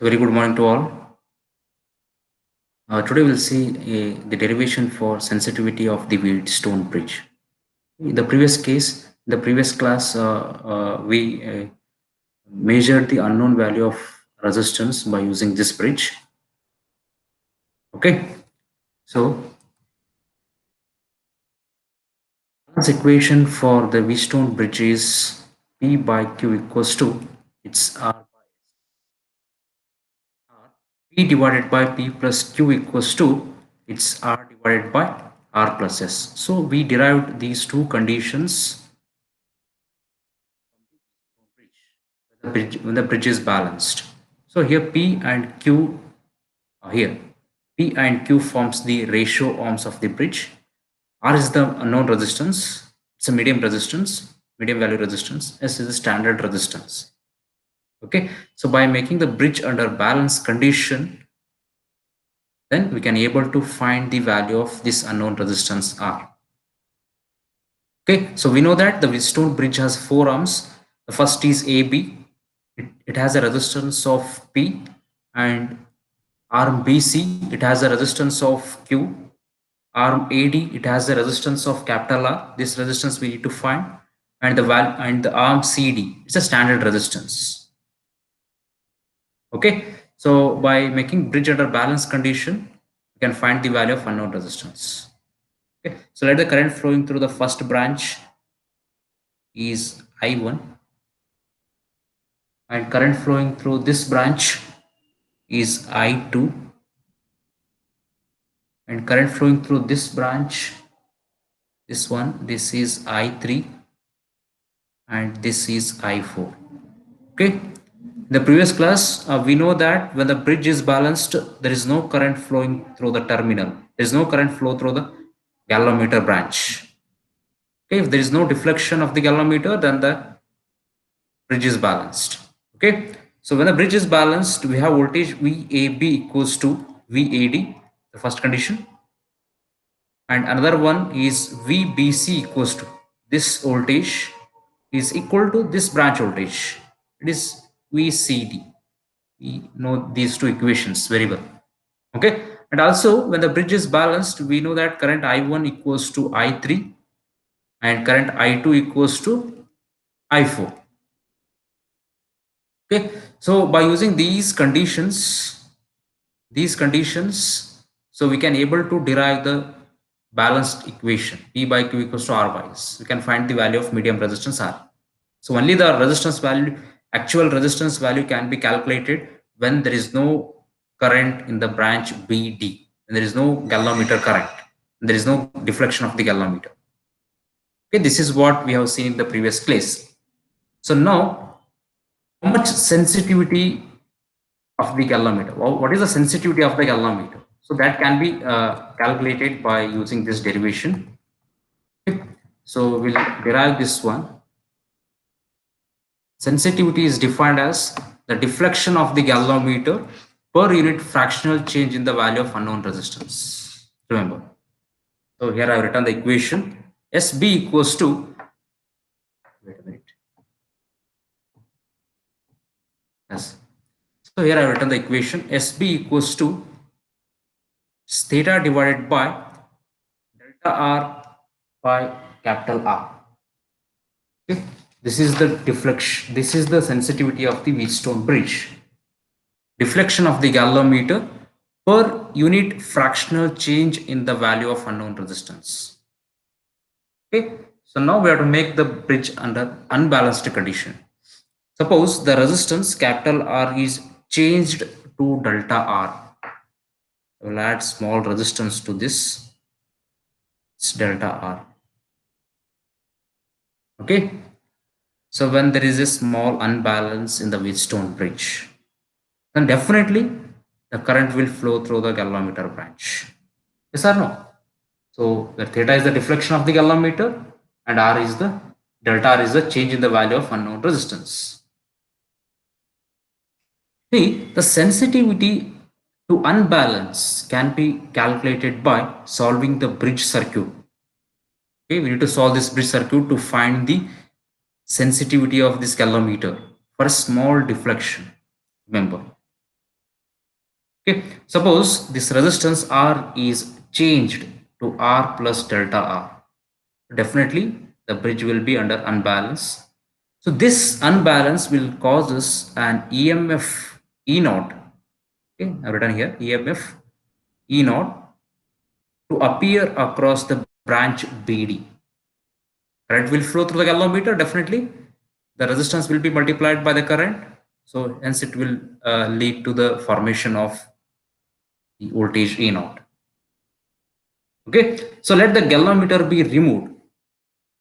So very good morning to all. Today we'll see the derivation for sensitivity of the Wheatstone bridge. In the previous case, the previous class, we measured the unknown value of resistance by using this bridge. Okay, so this equation for the Wheatstone bridge is P by Q equals to it's R P divided by P plus Q equals to it's R divided by R plus S. So we derived these two conditions when the bridge is balanced. So here P and Q are here. P and Q forms the ratio arms of the bridge. R is the unknown resistance. It's a medium resistance, medium value resistance. S is the standard resistance. Okay. So by making the bridge under balance condition, then we can able to find the value of this unknown resistance R. Okay. So we know that the Wheatstone bridge has four arms. The first is AB. It has a resistance of P, and arm BC, it has a resistance of Q. Arm AD, it has a resistance of capital R. This resistance we need to find. And the arm CD, it's a standard resistance. Okay. So by making bridge under balance condition, we can find the value of unknown resistance. Okay. So let the current flowing through the first branch is I1, and current flowing through this branch is I2, and current flowing through this branch, this is I3, and this is I4. Okay. In the previous class, we know that when the bridge is balanced, there is no current flowing through the terminal. There is no current flow through the galvanometer branch. Okay. If there is no deflection of the galvanometer, then the bridge is balanced. Okay. So when the bridge is balanced, we have voltage VAB equals to VAD, the first condition, and another one is VBC equals to this voltage is equal to this branch voltage. It is VCD. We know these two equations very well. Okay. And also when the bridge is balanced, we know that current I1 equals to I3 and current I2 equals to I4. Okay. So by using these conditions, so we can able to derive the balanced equation P by Q equals to R by S. We can find the value of medium resistance R. So only the resistance value, actual resistance value can be calculated when there is no current in the branch BD, and there is no galvanometer current, there is no deflection of the galvanometer. Okay, this is what we have seen in the previous class. So now, how much sensitivity of the galvanometer? What is the sensitivity of the galvanometer? So that can be calculated by using this derivation. Okay. So we'll derive this one. Sensitivity is defined as the deflection of the galvanometer per unit fractional change in the value of unknown resistance. Remember. So here I have written the equation SB equals to, wait a minute. Yes. So here I have written the equation SB equals to theta divided by delta R by capital R. Okay. This is the deflection. This is the sensitivity of the Wheatstone bridge. Deflection of the galvanometer per unit fractional change in the value of unknown resistance. Okay. So now we have to make the bridge under unbalanced condition. Suppose the resistance capital R is changed to delta R. We'll add small resistance to this. It's delta R. Okay. So when there is a small unbalance in the Wheatstone bridge, then definitely the current will flow through the galvanometer branch. Yes or no? So the theta is the deflection of the galvanometer, and R is the delta R is the change in the value of unknown resistance. See, the sensitivity to unbalance can be calculated by solving the bridge circuit. Okay, we need to solve this bridge circuit to find the sensitivity of this galvanometer for a small deflection. Remember. Okay, suppose this resistance R is changed to R plus delta R. Definitely the bridge will be under unbalance. So this unbalance will cause us an EMF E naught. Okay, I've written here EMF E naught to appear across the branch BD. Current will flow through the galvanometer, definitely. The resistance will be multiplied by the current. So hence it will lead to the formation of the voltage E naught. Okay, so let the galvanometer be removed.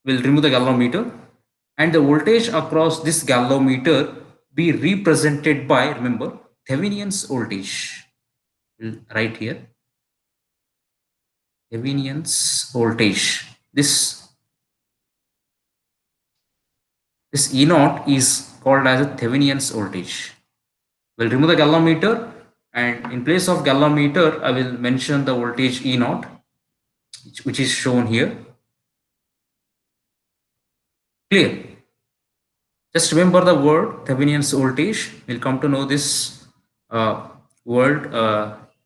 We'll remove the galvanometer and the voltage across this galvanometer be represented by, remember, Thevenin's voltage. We'll write here Thevenin's voltage. This E naught is called as a Thevenin's voltage. We'll remove the galvanometer and in place of galvanometer, I will mention the voltage E naught, which is shown here. Clear? Just remember the word Thevenin's voltage. We'll come to know this word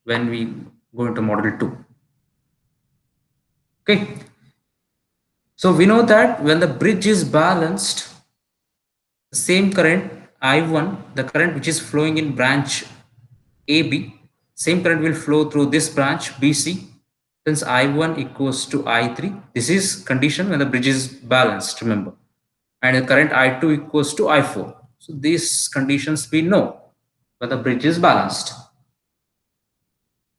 when we go into model 2. Okay. So we know that when the bridge is balanced, the same current I1, the current which is flowing in branch AB, same current will flow through this branch BC. Since I1 equals to I3, this is condition when the bridge is balanced, remember. And the current I2 equals to I4. So these conditions we know when the bridge is balanced.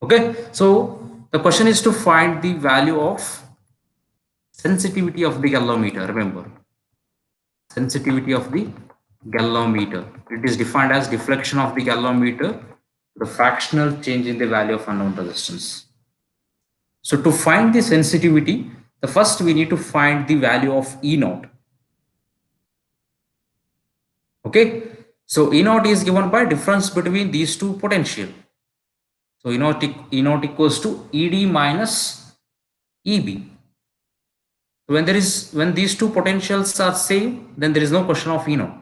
Okay, so the question is to find the value of sensitivity of the galvanometer. Remember, sensitivity of the galvanometer. It is defined as deflection of the galvanometer, the fractional change in the value of unknown resistance. So to find the sensitivity, the first we need to find the value of E naught. Okay, so E naught is given by difference between these two potential. So E naught equals to ED minus EB. So when these two potentials are same, then there is no question of E naught.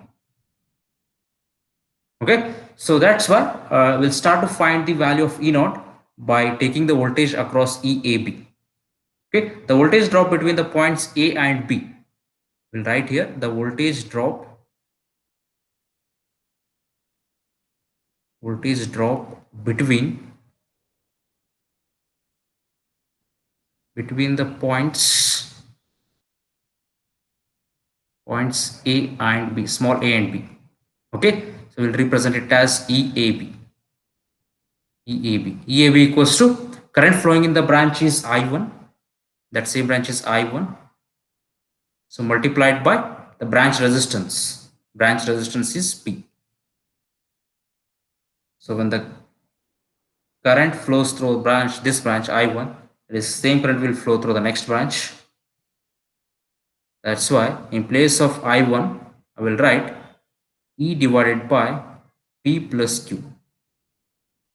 Okay, so that's why we'll start to find the value of E naught by taking the voltage across EAB. Okay, the voltage drop between the points A and B. We'll write here the voltage drop between the points A and B, small a and B. Okay, so we'll represent it as EAB. EAB equals to current flowing in the branch is I1. That same branch is I1. So multiplied by the branch resistance. Branch resistance is P. So when the current flows through this branch I1, this same current will flow through the next branch. That's why in place of I1, I will write E divided by P plus Q.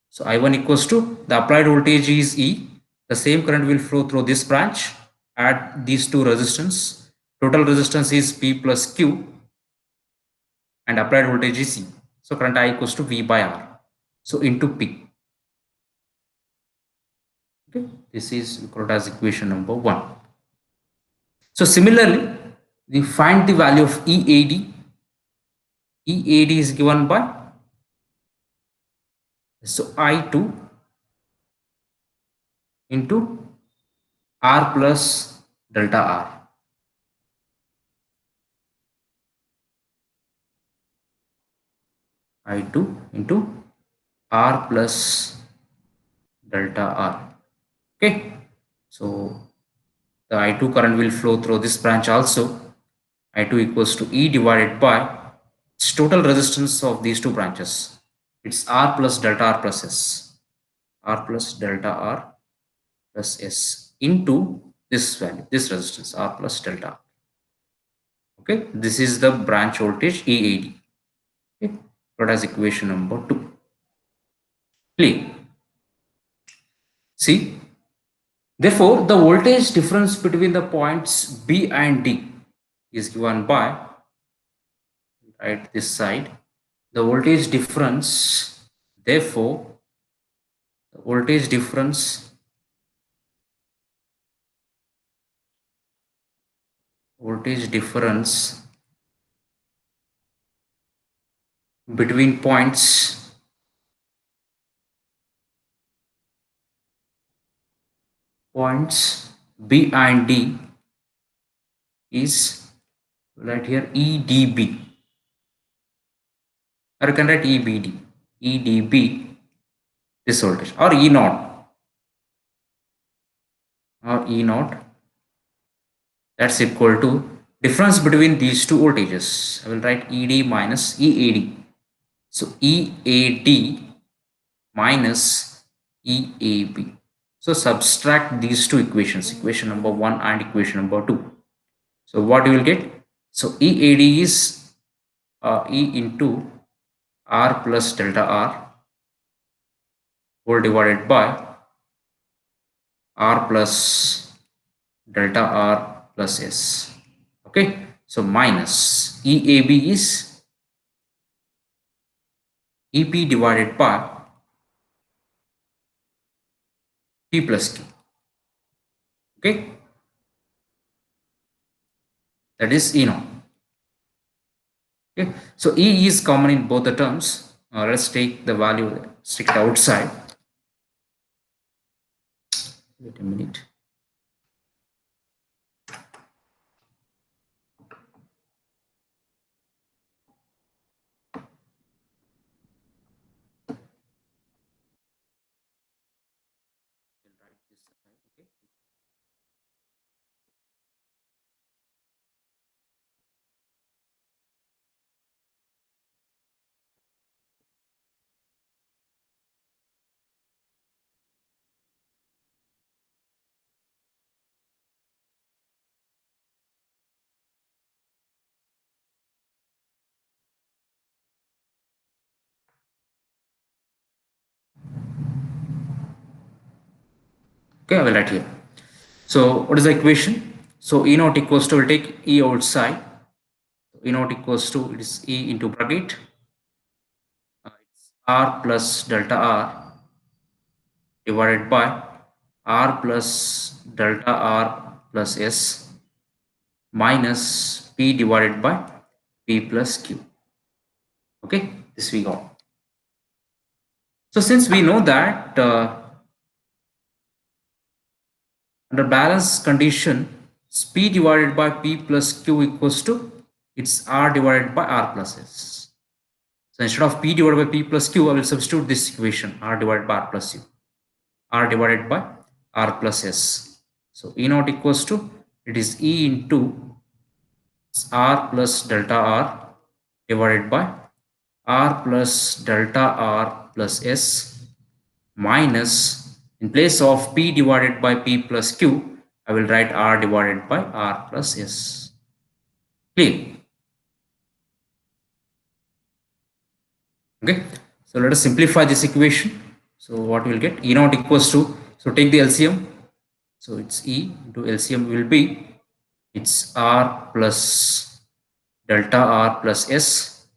So I1 equals to the applied voltage is E. The same current will flow through this branch. Add these two resistance. Total resistance is P plus Q and applied voltage is E. So current I equals to V by R. So into P. Okay, this is called as equation number 1. So similarly, we find the value of EAD. EAD is given by I2 into R plus delta R. I2 into R plus delta R. Okay, so the I2 current will flow through this branch also. I2 equals to E divided by its total resistance of these two branches. It's R plus delta R plus S. R plus delta R plus S into this value, this resistance R plus delta R. Okay, this is the branch voltage EAD. Okay, that is equation number 2. Clear? See, therefore, the voltage difference between the points B and D is given by, right, this side. The voltage difference, therefore, the voltage difference between points B and D is, right here, EDB, or you can write EBD, EDB, this voltage, or E naught, that's equal to difference between these two voltages. I will write ED minus EAD. So EAD minus EAB. So subtract these two equations, equation number 1 and equation number 2. So what you will get? So EAD is E into R plus delta R whole divided by R plus delta R plus S. Okay. So minus EAB is EP divided by P plus Q. Okay. That is E naught. Okay. So E is common in both the terms. Let's take the value, stick it outside. Wait a minute. Okay, I will write here. So what is the equation? So E naught equals to, we'll take E outside. E naught equals to, it is E into bracket, it's R plus delta R divided by R plus delta R plus S minus P divided by P plus Q. Okay, this we got. So since we know that under balance condition, P divided by P plus Q equals to, it's R divided by R plus S. So instead of P divided by P plus Q, I will substitute this equation, R divided by R plus U, R divided by R plus S. So E naught equals to, it is E into R plus delta R divided by R plus delta R plus S minus, in place of P divided by P plus Q, I will write R divided by R plus S. Clear? Okay. So let us simplify this equation. So what we will get? E naught equals to, so take the LCM. So it's E into LCM will be, it's R plus delta R plus S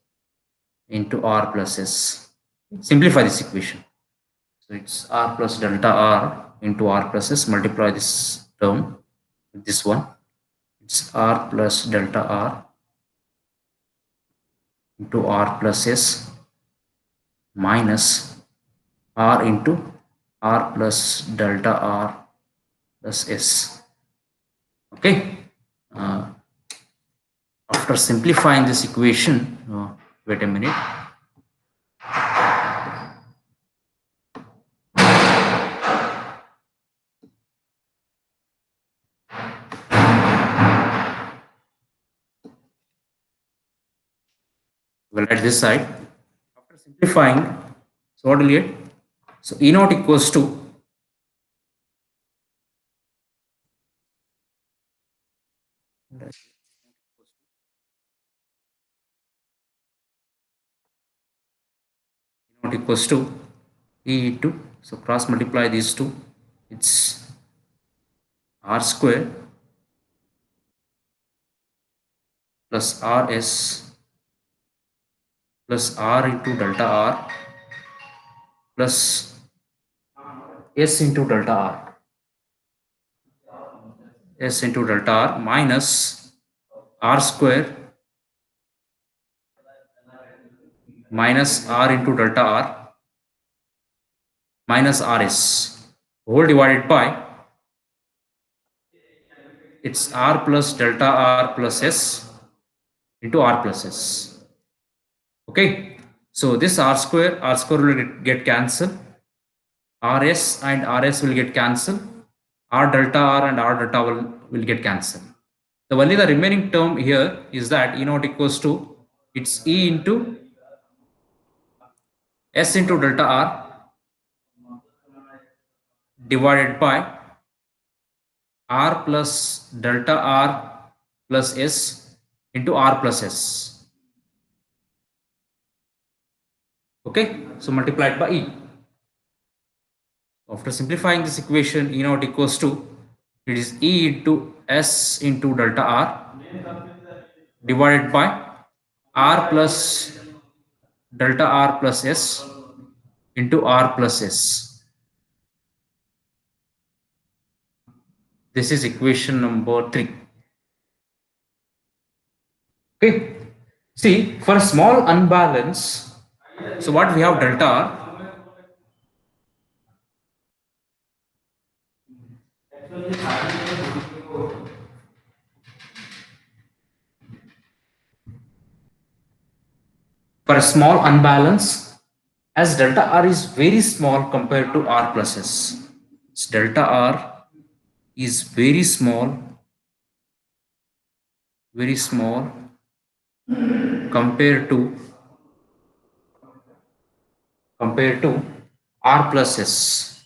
into R plus S. Simplify this equation. So it's R plus delta R into R plus S, multiply this term with this one. It's R plus delta R into R plus S minus R into R plus delta R plus S. Okay. After simplifying this equation, wait a minute. We'll write this side. After simplifying, so what will you get? So E naught equals to, E naught equals to E into, so cross multiply these two, it's R square plus RS plus R into delta R plus S into delta R. S into delta R minus R square minus R into delta R minus RS whole divided by it's R plus delta R plus S into R plus S. Okay. So this R square will get cancelled. RS and RS will get cancelled. R delta R and R delta will get cancelled. The remaining term here is that E naught equals to it's E into S into delta R divided by R plus delta R plus S into R plus S. Okay, so multiplied by E. After simplifying this equation, E naught equals to it is E into S into delta R divided by R plus delta R plus S into R plus S. This is equation number 3. Okay. See, for a small unbalance, so what we have delta R. For a small unbalance, as delta R is very small compared to R plus S. So delta R is very small compared to compared to R plus S.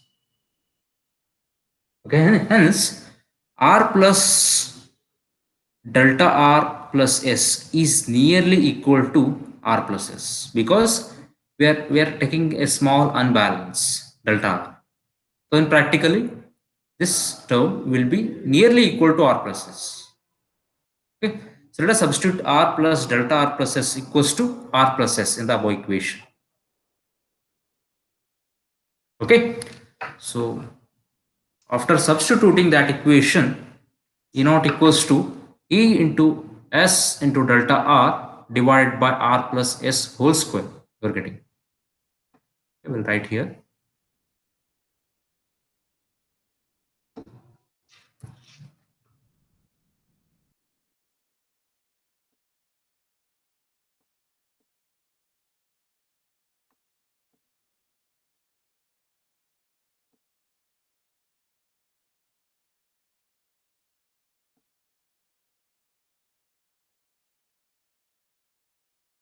Okay, hence R plus delta R plus S is nearly equal to R plus S because we are taking a small unbalance delta R. So in practically this term will be nearly equal to R plus S. Okay, so let us substitute R plus delta R plus S equals to R plus S in the above equation. Okay, so after substituting that equation, E naught equals to E into S into delta R divided by R plus S whole square. You're getting. I will write here.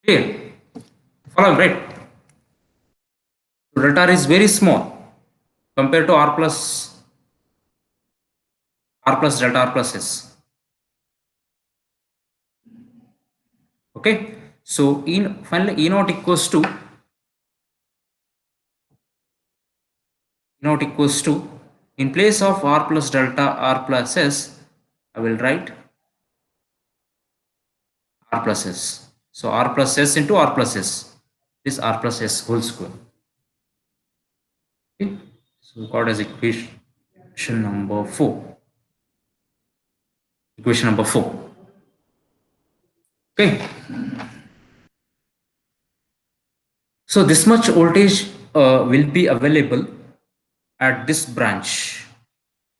Here, follow right. So delta R is very small compared to R plus delta R plus S. Okay, so finally E naught equals to in place of R plus delta R plus S, I will write R plus S. So R plus S into R plus S. This R plus S whole square. Okay. So got as equation number 4. Equation number 4. Okay. So this much voltage will be available at this branch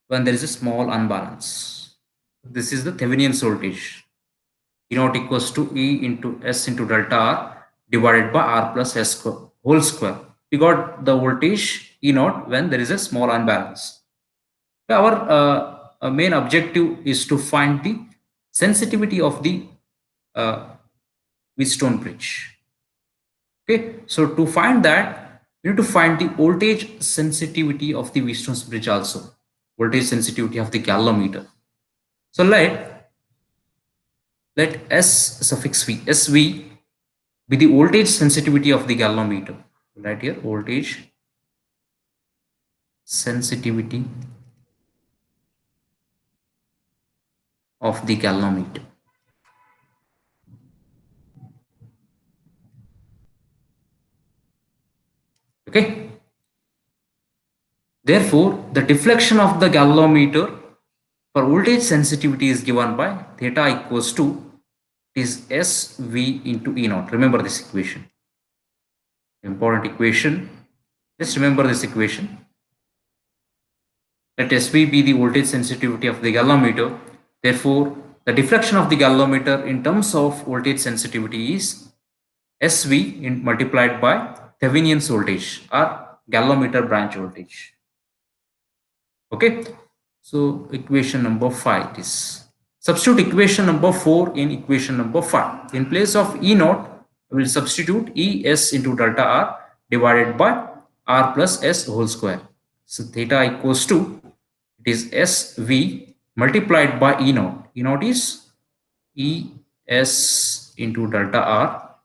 when there is a small unbalance. This is the Thevenin's voltage. E naught equals to E into S into delta R divided by R plus S square, whole square. We got the voltage E naught when there is a small unbalance. Our main objective is to find the sensitivity of the uh, Wheatstone bridge. Okay, so to find that, we need to find the voltage sensitivity of the Wheatstone bridge also, voltage sensitivity of the galvanometer. So let S suffix V, SV be the voltage sensitivity of the galvanometer. Right here, voltage sensitivity of the galvanometer. Okay. Therefore, the deflection of the galvanometer for voltage sensitivity is given by theta equals to is SV into E naught. Remember this equation. Important equation. Just remember this equation. Let SV be the voltage sensitivity of the galvanometer. Therefore, the deflection of the galvanometer in terms of voltage sensitivity is SV multiplied by Thevenin's voltage or galvanometer branch voltage. Okay. So equation number 5 is substitute equation number 4 in equation number 5. In place of E naught, I will substitute Es into delta R divided by R plus S whole square. So theta equals to, it is SV multiplied by E naught. E naught is Es into delta R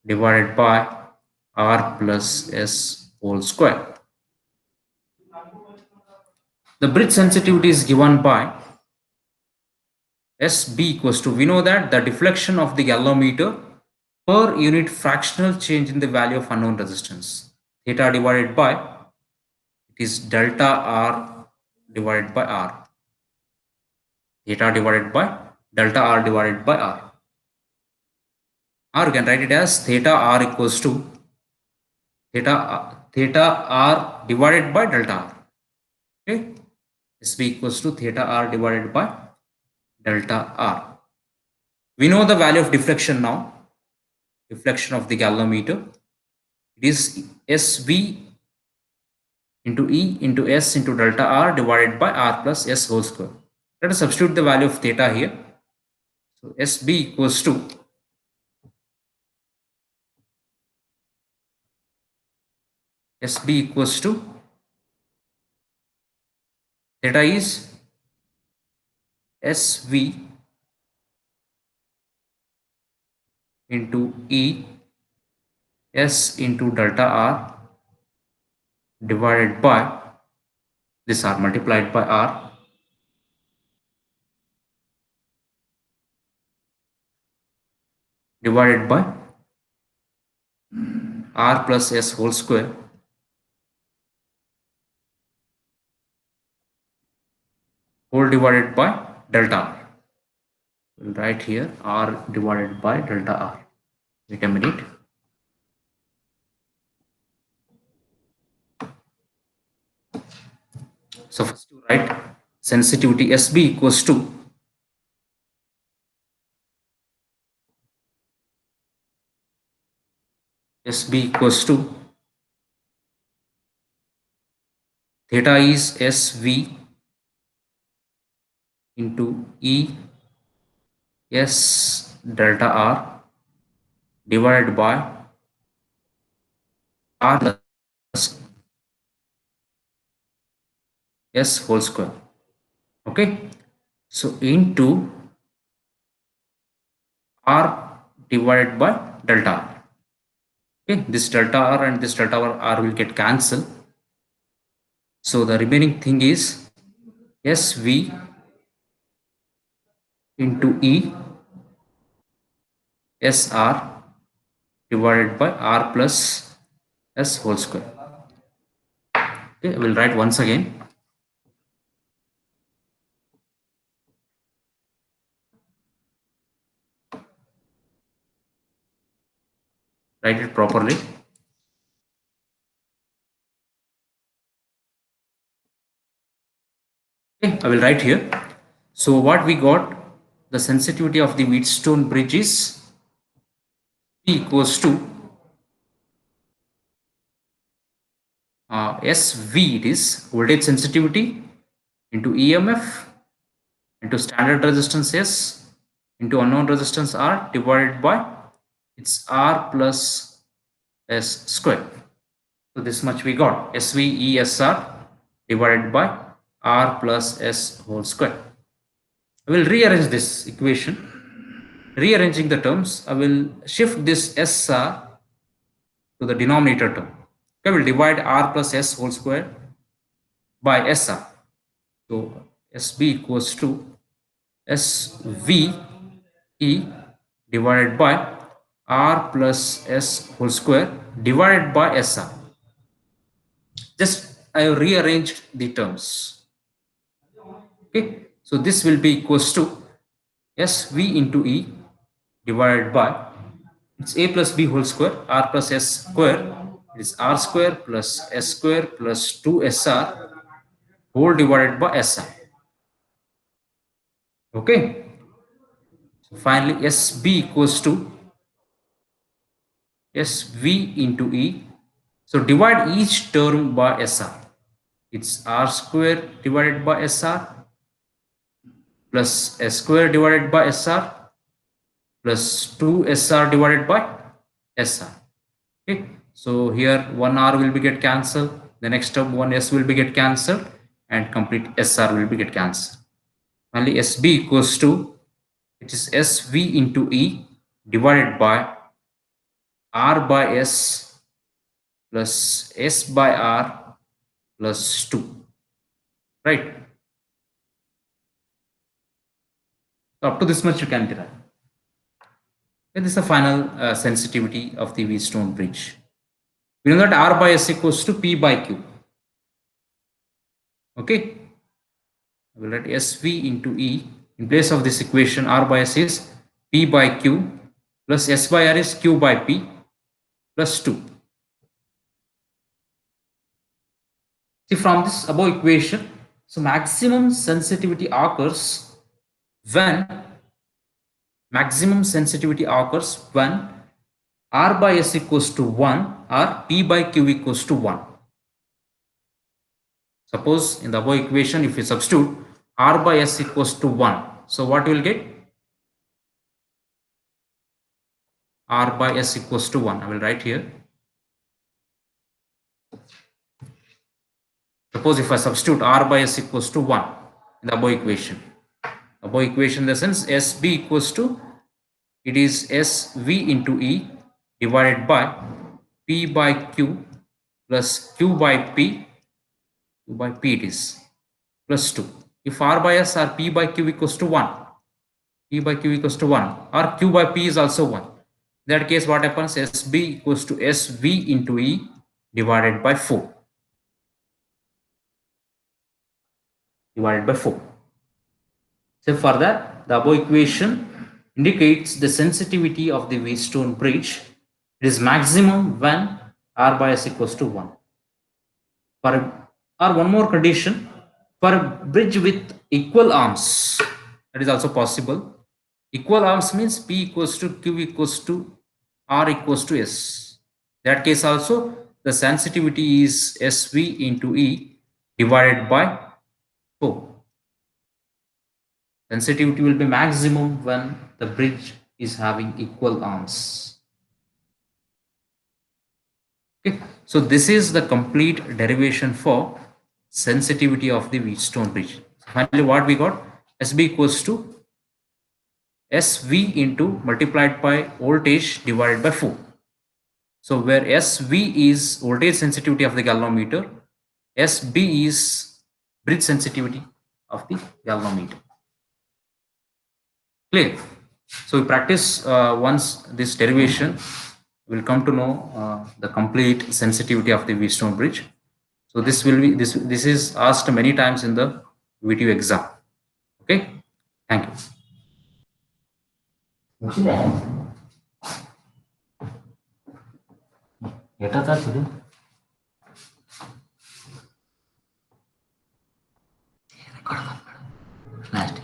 divided by R plus S whole square. The bridge sensitivity is given by SB equals to, we know that the deflection of the galvanometer per unit fractional change in the value of unknown resistance. Theta divided by, it is delta R divided by R. Theta divided by delta R divided by R. Or you can write it as theta R equals to theta R divided by delta R. Okay. SB equals to theta R divided by delta R. We know the value of deflection now. Deflection of the galvanometer. It is SV into E into S into delta R divided by R plus S whole square. Let us substitute the value of theta here. So SB equals to theta is SV into E S into delta R divided by this R multiplied by R divided by R plus S whole square whole divided by delta R. We'll write here R divided by delta R. Wait a minute. So first to write sensitivity SB equals to theta is SV into E S delta R divided by R plus S whole square. Okay. So into R divided by delta R. Okay. This delta R and this delta R will get cancelled. So the remaining thing is SV into E SR divided by R plus S whole square. Okay, I will write once again. Write it properly. Okay, I will write here. So what we got, the sensitivity of the Wheatstone bridge is P equals to SV, it is voltage sensitivity into EMF into standard resistance S into unknown resistance R divided by its R plus S square. So this much we got, SVESR divided by R plus S whole square. I will rearrange this equation. Rearranging the terms, I will shift this SR to the denominator term. I will divide R plus S whole square by SR. So SB equals to SVE divided by R plus S whole square divided by SR. Just I have rearranged the terms. Okay, so this will be equals to SV into E divided by, it's A plus B whole square, R plus S square, it is R square plus S square plus 2SR whole divided by SR. Okay, so finally SB equals to SV into E. So divide each term by SR. It's R square divided by SR plus S square divided by SR plus 2SR divided by SR. Okay, so here one R will be get cancelled, the next term one S will be get cancelled, and complete SR will be get cancelled. Only SB equals to, it is SV into E divided by R by S plus S by R plus 2, right? So up to this much you can derive. And this is the final sensitivity of the Wheatstone bridge. We know that R by S equals to P by Q. Okay, I will write SV into E. In place of this equation, R by S is P by Q plus S by R is Q by P plus 2. See, from this above equation, so maximum sensitivity occurs when R by S equals to 1 or P by Q equals to 1. Suppose in the above equation, if you substitute R by S equals to 1, so what you will get? R by S equals to 1. I will write here. Suppose if I substitute R by S equals to 1 in the above equation. Above equation in the sense SB equals to, it is SV into E divided by P by Q plus Q by P it is plus 2. If R by S or P by Q equals to 1, P by Q equals to 1 or Q by P is also 1. In that case what happens? SB equals to SV into E divided by 4. So for that, the above equation indicates the sensitivity of the Wheatstone bridge. It is maximum when R by S equals to 1. Or one more condition, for a bridge with equal arms, that is also possible. Equal arms means P equals to Q equals to R equals to S. That case also the sensitivity is SV into E divided by 4. Sensitivity will be maximum when the bridge is having equal arms. Okay, so this is the complete derivation for sensitivity of the Wheatstone bridge. So finally, what we got? SB equals to SV into multiplied by voltage divided by 4. So where SV is voltage sensitivity of the galvanometer, SB is bridge sensitivity of the galvanometer. Clear? So we practice once this derivation, we'll come to know the complete sensitivity of the Wheatstone bridge. So this will be this is asked many times in the VTU exam. Okay, thank you. Last.